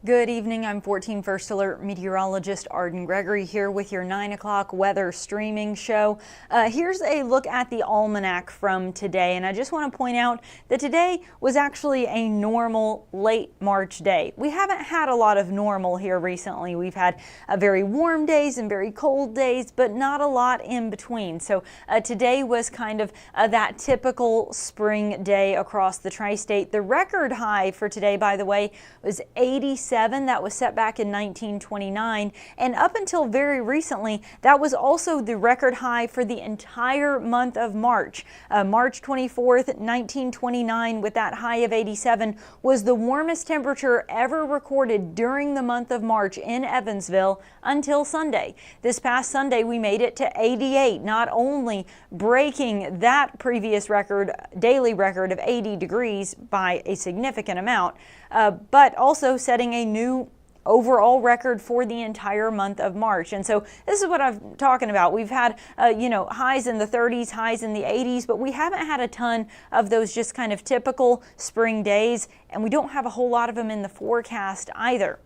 Good evening. I'm 14 First Alert meteorologist Arden Gregory here with your 9 o'clock weather streaming show. Here's a look at the almanac from today, and I just want to point out that today was actually a normal late March day. We haven't had a lot of normal here recently. We've had very warm days and very cold days, but not a lot in between. So today was kind of that typical spring day across the tri-state. The record high for today, by the way, was 87. That was set back in 1929, and up until very recently that was also the record high for the entire month of March. March 24th, 1929, with that high of 87, was the warmest temperature ever recorded during the month of March in Evansville until Sunday. This past Sunday we made it to 88, not only breaking that previous record, daily record of 80 degrees by a significant amount, but also setting a new overall record for the entire month of March. And so this is what I'm talking about. We've had, highs in the 30s, highs in the 80s, but we haven't had a ton of those just kind of typical spring days, and we don't have a whole lot of them in the forecast either.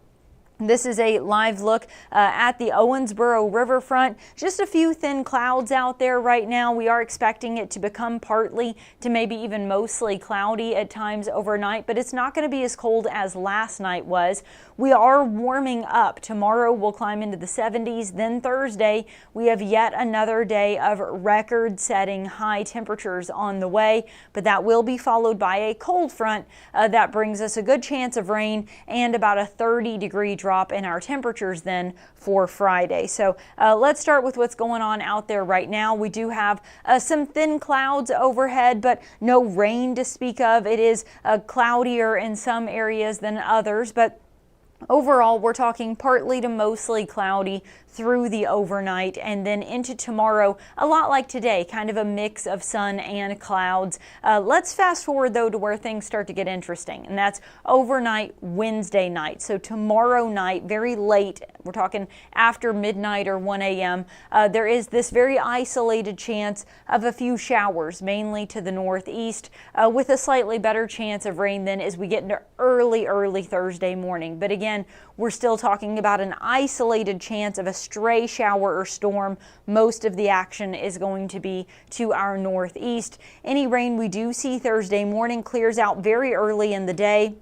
This is a live look at the Owensboro riverfront. Just a few thin clouds out there right now. We are expecting it to become partly to maybe even mostly cloudy at times overnight, but it's not going to be as cold as last night was. We are warming up. Tomorrow we'll climb into the 70s. Then Thursday we have yet another day of record-setting high temperatures on the way, but that will be followed by a cold front that brings us a good chance of rain and about a 30-degree drop in our temperatures then for Friday. So let's start with what's going on out there right now. We do have some thin clouds overhead, but no rain to speak of. It is cloudier in some areas than others, but overall, we're talking partly to mostly cloudy through the overnight and then into tomorrow, a lot like today, kind of a mix of sun and clouds. Let's fast forward though to where things start to get interesting, and that's overnight Wednesday night. So tomorrow night, very late, we're talking after midnight or 1 a.m., there is this very isolated chance of a few showers, mainly to the northeast, with a slightly better chance of rain then as we get into early Thursday morning. But again, we're still talking about an isolated chance of a stray shower or storm. Most of the action is going to be to our northeast. Any rain we do see Thursday morning clears out very early in the day.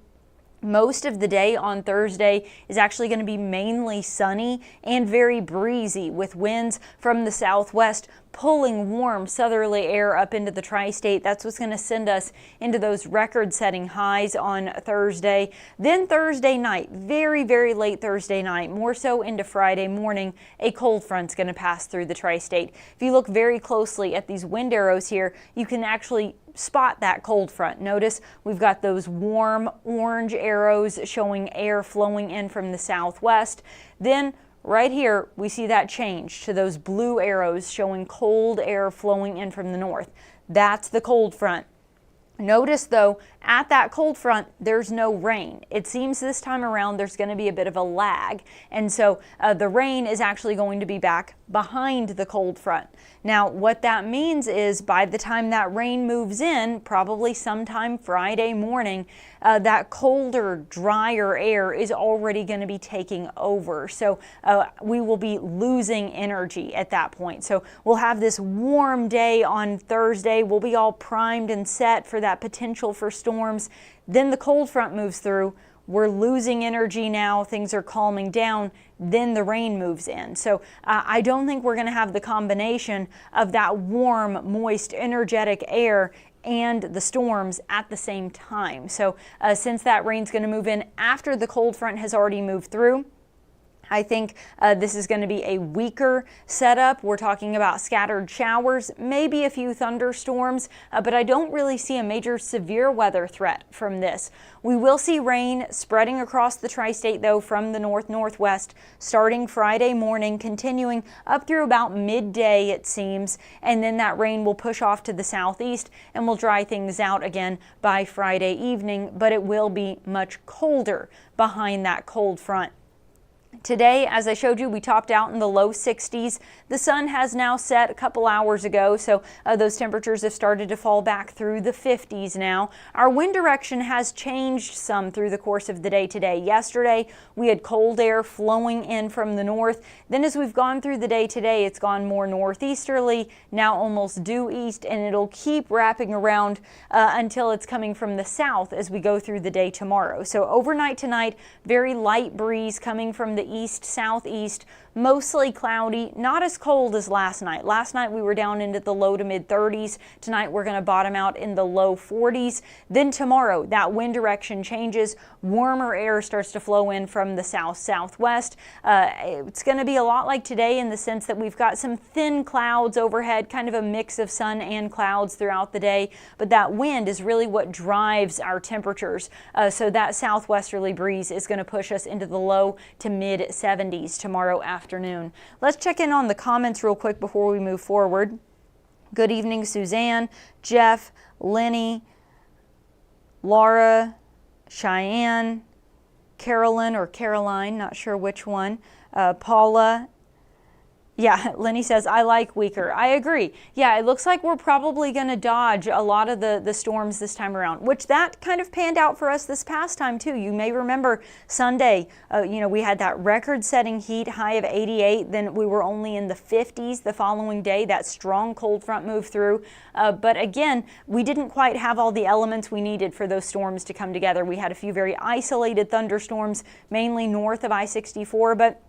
Most of the day on Thursday is actually going to be mainly sunny and very breezy, with winds from the southwest pulling warm southerly air up into the tri-state. That's what's going to send us into those record-setting highs on Thursday. Then Thursday night, very late Thursday night, more so into Friday morning, a cold front's going to pass through the tri-state. If you look very closely at these wind arrows here, you can actually spot that cold front. Notice we've got those warm orange arrows showing air flowing in from the southwest. Then right here, we see that change to those blue arrows showing cold air flowing in from the north. That's the cold front. Notice though, at that cold front, there's no rain. It seems this time around there's going to be a bit of a lag, and so the rain is actually going to be back behind the cold front. Now, what that means is by the time that rain moves in, probably sometime Friday morning, that colder, drier air is already going to be taking over. So we will be losing energy at that point. So we'll have this warm day on Thursday. We'll be all primed and set for that potential for storms. Then the cold front moves through. We're losing energy now. Things are calming down. Then the rain moves in. So I don't think we're going to have the combination of that warm, moist, energetic air and the storms at the same time. So since that rain's going to move in after the cold front has already moved through, I think this is going to be a weaker setup. We're talking about scattered showers, maybe a few thunderstorms, but I don't really see a major severe weather threat from this. We will see rain spreading across the tri-state though from the north-northwest starting Friday morning, continuing up through about midday it seems, and then that rain will push off to the southeast and will dry things out again by Friday evening, but it will be much colder behind that cold front. Today, as I showed you, we topped out in the low 60s. The sun has now set a couple hours ago, so those temperatures have started to fall back through the 50s now. Our wind direction has changed some through the course of the day today. Yesterday, we had cold air flowing in from the north. Then as we've gone through the day today, it's gone more northeasterly, now almost due east, and it'll keep wrapping around until it's coming from the south as we go through the day tomorrow. So overnight tonight, very light breeze coming from the east, southeast, mostly cloudy, not as cold as last night. Last night we were down into the low to mid 30s. Tonight we're going to bottom out in the low 40s. Then tomorrow that wind direction changes. Warmer air starts to flow in from the south-southwest. It's going to be a lot like today in the sense that we've got some thin clouds overhead, kind of a mix of sun and clouds throughout the day, but that wind is really what drives our temperatures. So that southwesterly breeze is going to push us into the low to mid 70s tomorrow afternoon. Let's check in on the comments real quick before we move forward. Good evening, Suzanne, Jeff, Lenny, Laura, Cheyenne, Carolyn or Caroline, not sure which one, Paula. Yeah, Lenny says, I like weaker. I agree. Yeah, it looks like we're probably going to dodge a lot of the storms this time around, which that kind of panned out for us this past time too. You may remember Sunday, we had that record-setting heat high of 88. Then we were only in the 50s the following day. That strong cold front moved through. But again, we didn't quite have all the elements we needed for those storms to come together. We had a few very isolated thunderstorms, mainly north of I-64, but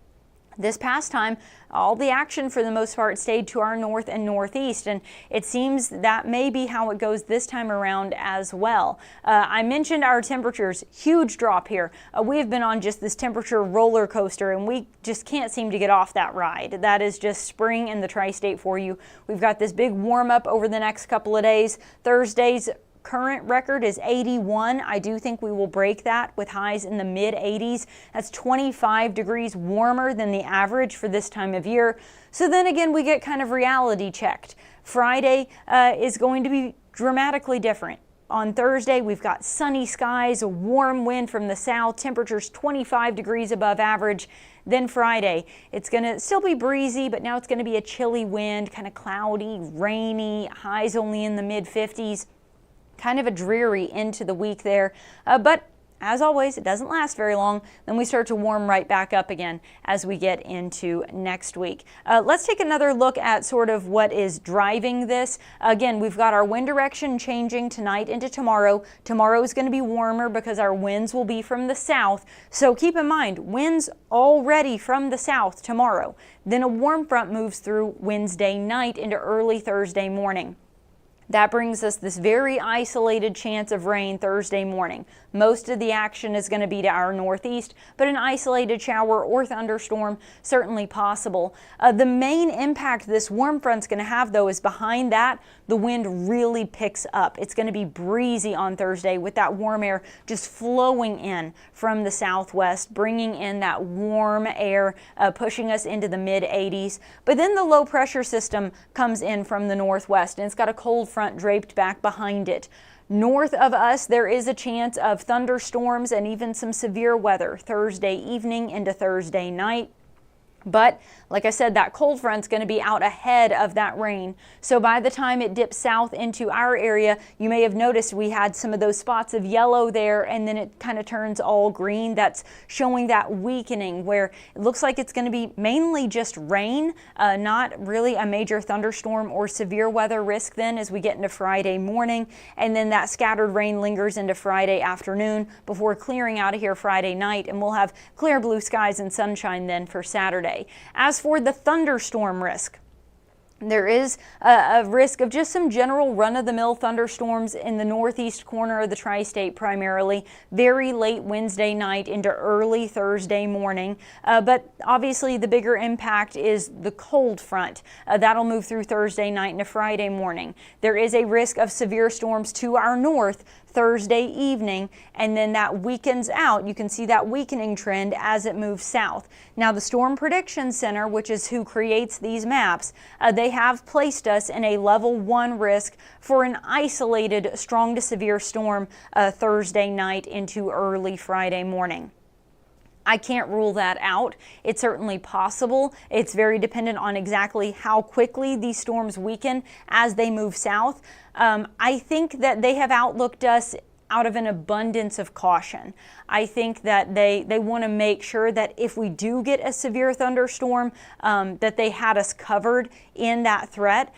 this past time, all the action for the most part stayed to our north and northeast, and it seems that may be how it goes this time around as well. I mentioned our temperatures, huge drop here. We have been on just this temperature roller coaster, and we just can't seem to get off that ride. That is just spring in the tri-state for you. We've got this big warm up over the next couple of days. Thursday's current record is 81. I do think we will break that with highs in the mid 80s. That's 25 degrees warmer than the average for this time of year. So then again, we get kind of reality checked. Friday is going to be dramatically different. On Thursday, we've got sunny skies, a warm wind from the south, temperatures 25 degrees above average. Then Friday, it's going to still be breezy, but now it's going to be a chilly wind, kind of cloudy, rainy, highs only in the mid 50s. Kind of a dreary end to the week there, but as always, it doesn't last very long. Then we start to warm right back up again as we get into next week. Let's take another look at sort of what is driving this. Again, we've got our wind direction changing tonight into tomorrow. Tomorrow is going to be warmer because our winds will be from the south. So keep in mind, winds already from the south tomorrow. Then a warm front moves through Wednesday night into early Thursday morning. That brings us this very isolated chance of rain Thursday morning. Most of the action is going to be to our northeast, but an isolated shower or thunderstorm certainly possible. The main impact this warm front's going to have, though, is behind that, the wind really picks up. It's going to be breezy on Thursday with that warm air just flowing in from the southwest, bringing in that warm air, pushing us into the mid 80s. But then the low pressure system comes in from the northwest, and it's got a cold front draped back behind it. North of us, there is a chance of thunderstorms and even some severe weather Thursday evening into Thursday night. But like I said, that cold front's going to be out ahead of that rain. So by the time it dips south into our area, you may have noticed we had some of those spots of yellow there, and then it kind of turns all green. That's showing that weakening where it looks like it's going to be mainly just rain, not really a major thunderstorm or severe weather risk then as we get into Friday morning. And then that scattered rain lingers into Friday afternoon before clearing out of here Friday night, and we'll have clear blue skies and sunshine then for Saturday. As for the thunderstorm risk, there is a risk of just some general run-of-the-mill thunderstorms in the northeast corner of the tri-state primarily, very late Wednesday night into early Thursday morning. But obviously the bigger impact is the cold front. That'll move through Thursday night into Friday morning. There is a risk of severe storms to our north Thursday evening, and then that weakens out. You can see that weakening trend as it moves south. Now the Storm Prediction Center, which is who creates these maps, they have placed us in a level 1 risk for an isolated strong to severe storm Thursday night into early Friday morning. I can't rule that out. It's certainly possible. It's very dependent on exactly how quickly these storms weaken as they move south. I think that they have outlooked us out of an abundance of caution. I think that they want to make sure that if we do get a severe thunderstorm, that they had us covered in that threat.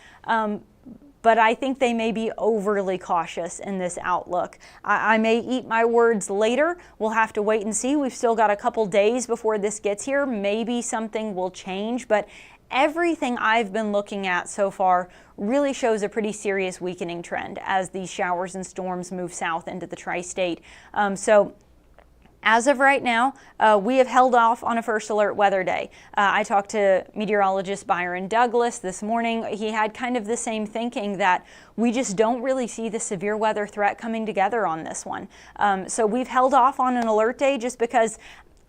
But I think they may be overly cautious in this outlook. I may eat my words later. We'll have to wait and see. We've still got a couple days before this gets here. Maybe something will change, but everything I've been looking at so far really shows a pretty serious weakening trend as these showers and storms move south into the tri-state. So as of right now, we have held off on a first alert weather day. I talked to meteorologist Byron Douglas this morning. He had kind of the same thinking that we just don't really see the severe weather threat coming together on this one. So we've held off on an alert day just because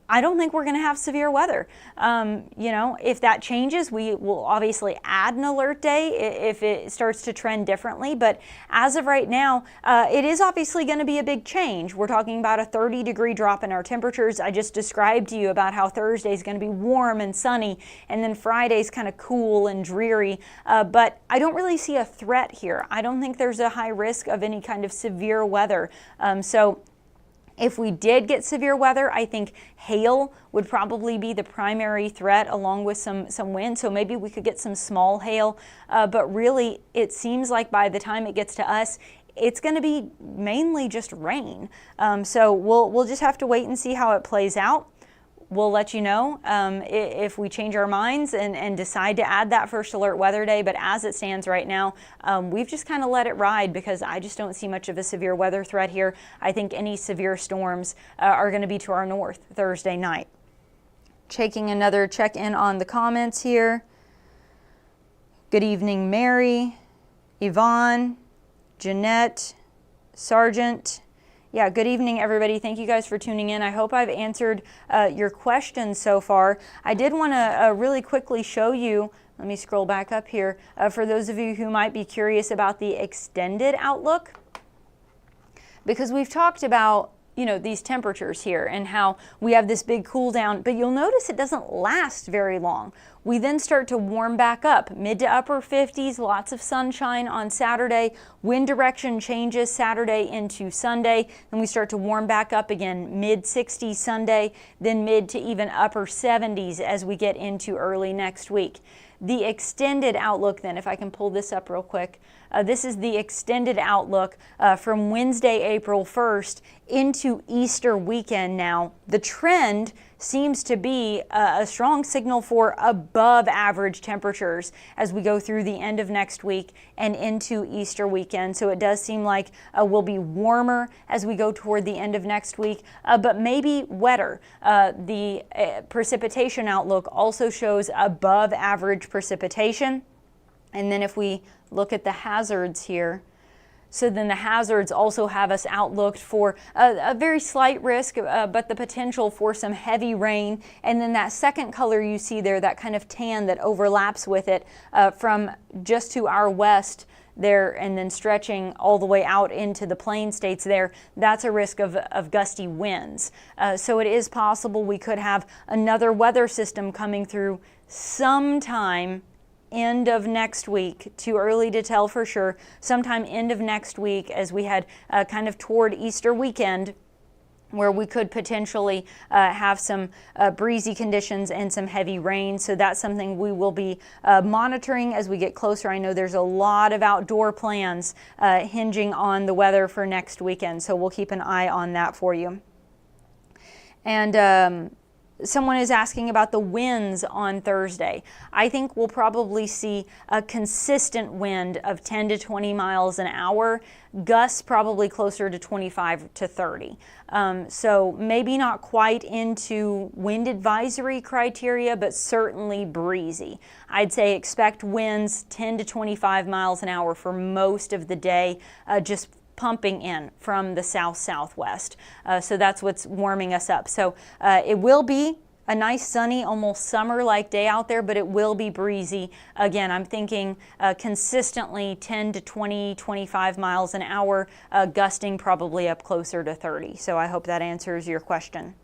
I don't think we're going to have severe weather. If that changes, we will obviously add an alert day if it starts to trend differently. But as of right now, it is obviously going to be a big change. We're talking about a 30-degree drop in our temperatures. I just described to you about how Thursday is going to be warm and sunny, and then Friday's kind of cool and dreary. But I don't really see a threat here. I don't think there's a high risk of any kind of severe weather. So if we did get severe weather, I think hail would probably be the primary threat along with some wind. So maybe we could get some small hail. But really, it seems like by the time it gets to us, it's going to be mainly just rain. So we'll just have to wait and see how it plays out. We'll let you know if we change our minds and decide to add that first alert weather day. But as it stands right now, we've just kind of let it ride because I just don't see much of a severe weather threat here. I think any severe storms are going to be to our north Thursday night. Taking another check-in on the comments here. Good evening, Mary, Yvonne, Jeanette, Sargent. Yeah, good evening, everybody. Thank you guys for tuning in. I hope I've answered your questions so far. I did want to really quickly show you, let me scroll back up here, for those of you who might be curious about the extended outlook, because we've talked about these temperatures here and how we have this big cool down, but you'll notice it doesn't last very long. We then start to warm back up, mid to upper 50s, lots of sunshine on Saturday. Wind direction changes Saturday into Sunday. Then we start to warm back up again, mid 60s Sunday, then mid to even upper 70s as we get into early next week. The extended outlook then, if I can pull this up real quick, this is the extended outlook from Wednesday, April 1st into Easter weekend now. The trend seems to be a strong signal for above average temperatures as we go through the end of next week and into Easter weekend. So it does seem like we'll be warmer as we go toward the end of next week, but maybe wetter. The precipitation outlook also shows above average precipitation. And then if we look at the hazards here, so then the hazards also have us outlooked for a very slight risk, but the potential for some heavy rain. And then that second color you see there, that kind of tan that overlaps with it from just to our west there and then stretching all the way out into the plain states there, that's a risk of gusty winds. So it is possible we could have another weather system coming through sometime end of next week. Too early to tell for sure. Sometime end of next week as we head kind of toward Easter weekend, where we could potentially have some breezy conditions and some heavy rain. So that's something we will be monitoring as we get closer. I know there's a lot of outdoor plans hinging on the weather for next weekend, so we'll keep an eye on that for you. And someone is asking about the winds on Thursday. I think we'll probably see a consistent wind of 10 to 20 miles an hour, gusts probably closer to 25 to 30. So maybe not quite into wind advisory criteria, but certainly breezy. I'd say expect winds 10 to 25 miles an hour for most of the day, just pumping in from the south-southwest. So that's what's warming us up. So it will be a nice sunny, almost summer-like day out there, but it will be breezy. Again, I'm thinking consistently 10 to 20, 25 miles an hour, gusting probably up closer to 30. So I hope that answers your question.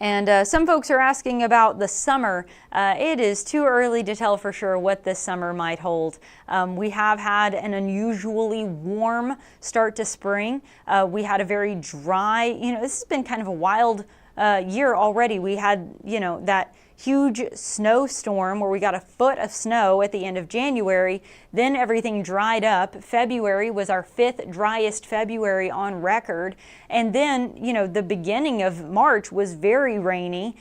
And some folks are asking about the summer. It is too early to tell for sure what this summer might hold. We have had an unusually warm start to spring. We had a very dry, this has been kind of a wild year already. We had, that huge snowstorm where we got a foot of snow at the end of January. Then everything dried up. February was our 5th driest February on record. And then, the beginning of March was very rainy.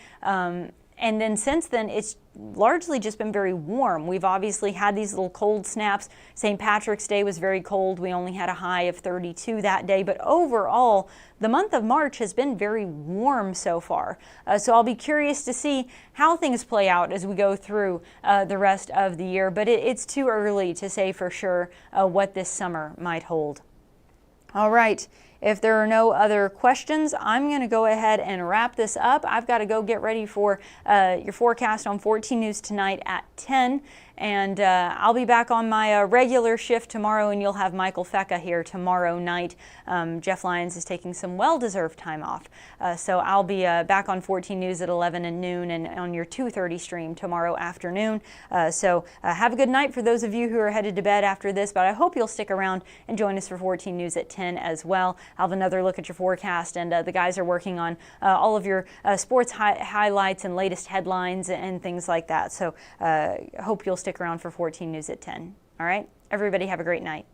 And then since then, it's largely just been very warm. We've obviously had these little cold snaps. St. Patrick's Day was very cold. We only had a high of 32 that day. But overall, the month of March has been very warm so far. So I'll be curious to see how things play out as we go through the rest of the year. But it's too early to say for sure what this summer might hold. All right. If there are no other questions, I'm going to go ahead and wrap this up. I've got to go get ready for your forecast on 14 News tonight at 10. And I'll be back on my regular shift tomorrow, and you'll have Michael Fecca here tomorrow night. Jeff Lyons is taking some well-deserved time off. So I'll be back on 14 News at 11 and noon and on your 2:30 stream tomorrow afternoon. So have a good night for those of you who are headed to bed after this, but I hope you'll stick around and join us for 14 News at 10 as well. I'll have another look at your forecast, and the guys are working on all of your sports highlights and latest headlines and things like that. So hope you'll stick around for 14 News at 10. All right, everybody have a great night.